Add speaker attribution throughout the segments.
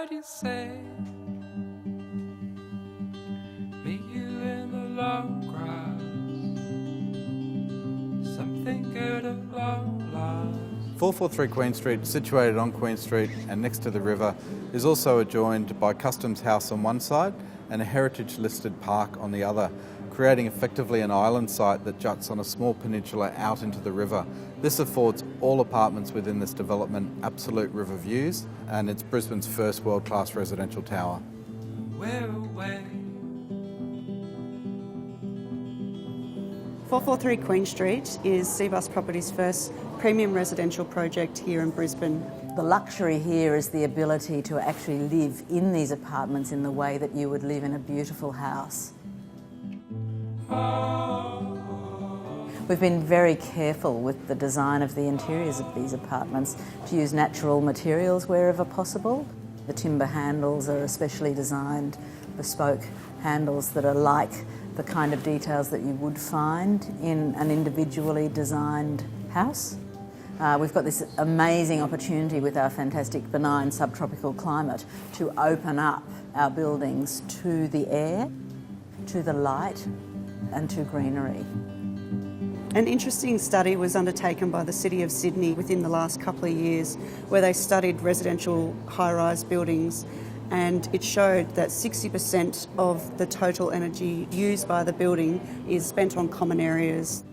Speaker 1: what you say. Meet you in the long grass. Something good at long last.
Speaker 2: 443 Queen Street, situated on Queen Street and next to the river, is also adjoined by Customs House on one side and a heritage-listed park on the other, creating effectively an island site that juts on a small peninsula out into the river. This affords all apartments within this development absolute river views, and it's Brisbane's first world-class residential tower.
Speaker 1: We're away.
Speaker 3: 443 Queen Street is Cbus Properties' first premium residential project here in Brisbane.
Speaker 4: The luxury here is the ability to actually live in these apartments in the way that you would live in a beautiful house. We've been very careful with the design of the interiors of these apartments to use natural materials wherever possible. The timber handles are especially designed, bespoke handles that are like the kind of details that you would find in an individually designed house. We've got this amazing opportunity with our fantastic benign subtropical climate to open up our buildings to the air, to the light and to greenery.
Speaker 3: An interesting study was undertaken by the City of Sydney within the last couple of years where they studied residential high-rise buildings, and it showed that 60% of the total energy used by the building is spent on common areas.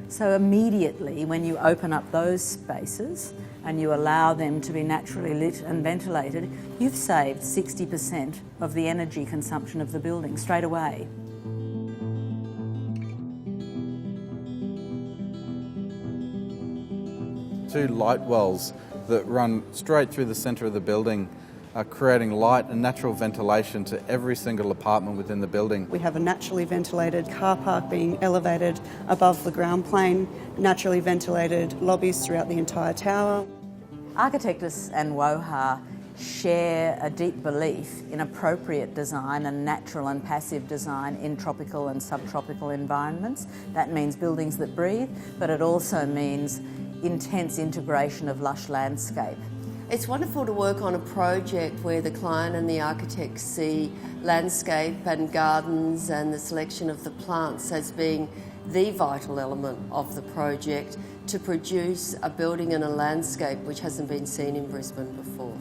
Speaker 4: So immediately when you open up those spaces and you allow them to be naturally lit and ventilated, you've saved 60% of the energy consumption of the building straight away.
Speaker 2: Two light wells that run straight through the centre of the building are creating light and natural ventilation to every single apartment within the building.
Speaker 3: We have a naturally ventilated car park being elevated above the ground plane, naturally ventilated lobbies throughout the entire tower.
Speaker 4: Architectus and WOHA share a deep belief in appropriate design and natural and passive design in tropical and subtropical environments. That means buildings that breathe, but it also means intense integration of lush landscape.
Speaker 5: It's wonderful to work on a project where the client and the architect see landscape and gardens and the selection of the plants as being the vital element of the project to produce a building and a landscape which hasn't been seen in Brisbane before.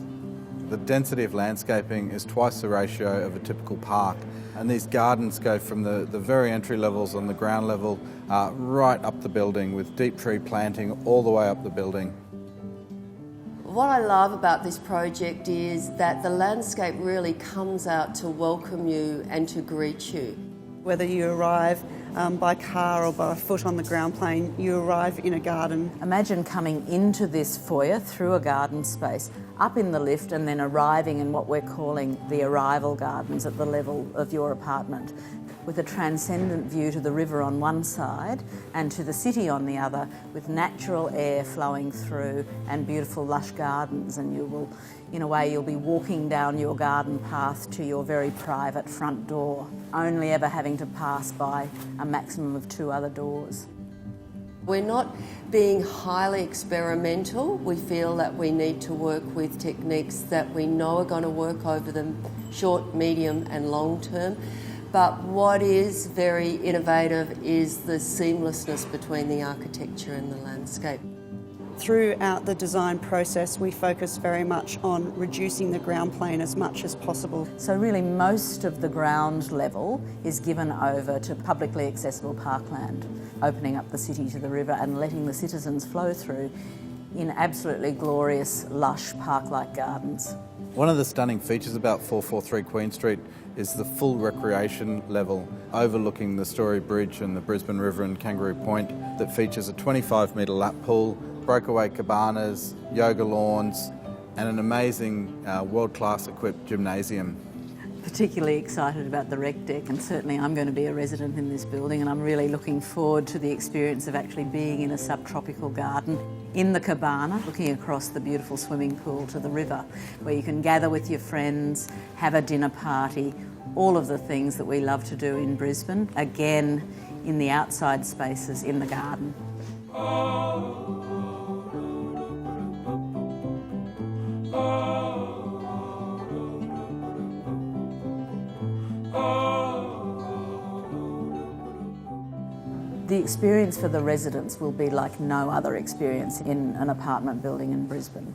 Speaker 2: The density of landscaping is twice the ratio of a typical park, and these gardens go from the very entry levels on the ground level right up the building with deep tree planting all the way up the building.
Speaker 5: What I love about this project is that the landscape really comes out to welcome you and to greet you.
Speaker 3: Whether you arrive by car or by foot on the ground plane, you arrive in a garden.
Speaker 4: Imagine coming into this foyer through a garden space, up in the lift and then arriving in what we're calling the arrival gardens at the level of your apartment, with a transcendent view to the river on one side and to the city on the other, with natural air flowing through and beautiful lush gardens, and you will, in a way, you'll be walking down your garden path to your very private front door, only ever having to pass by a maximum of 2 other doors.
Speaker 5: We're not being highly experimental. We feel that we need to work with techniques that we know are going to work over the short, medium and long term. But what is very innovative is the seamlessness between the architecture and the landscape.
Speaker 3: Throughout the design process, we focus very much on reducing the ground plane as much as possible.
Speaker 4: So really most of the ground level is given over to publicly accessible parkland, opening up the city to the river and letting the citizens flow through in absolutely glorious, lush, park-like gardens.
Speaker 2: One of the stunning features about 443 Queen Street is the full recreation level overlooking the Story Bridge and the Brisbane River and Kangaroo Point that features a 25-metre lap pool, breakaway cabanas, yoga lawns and an amazing world-class equipped gymnasium.
Speaker 4: Particularly excited about the rec deck, and certainly I'm going to be a resident in this building, and I'm really looking forward to the experience of actually being in a subtropical garden in the cabana, looking across the beautiful swimming pool to the river, where you can gather with your friends, have a dinner party, all of the things that we love to do in Brisbane, again in the outside spaces in the garden. The experience for the residents will be like no other experience in an apartment building in Brisbane.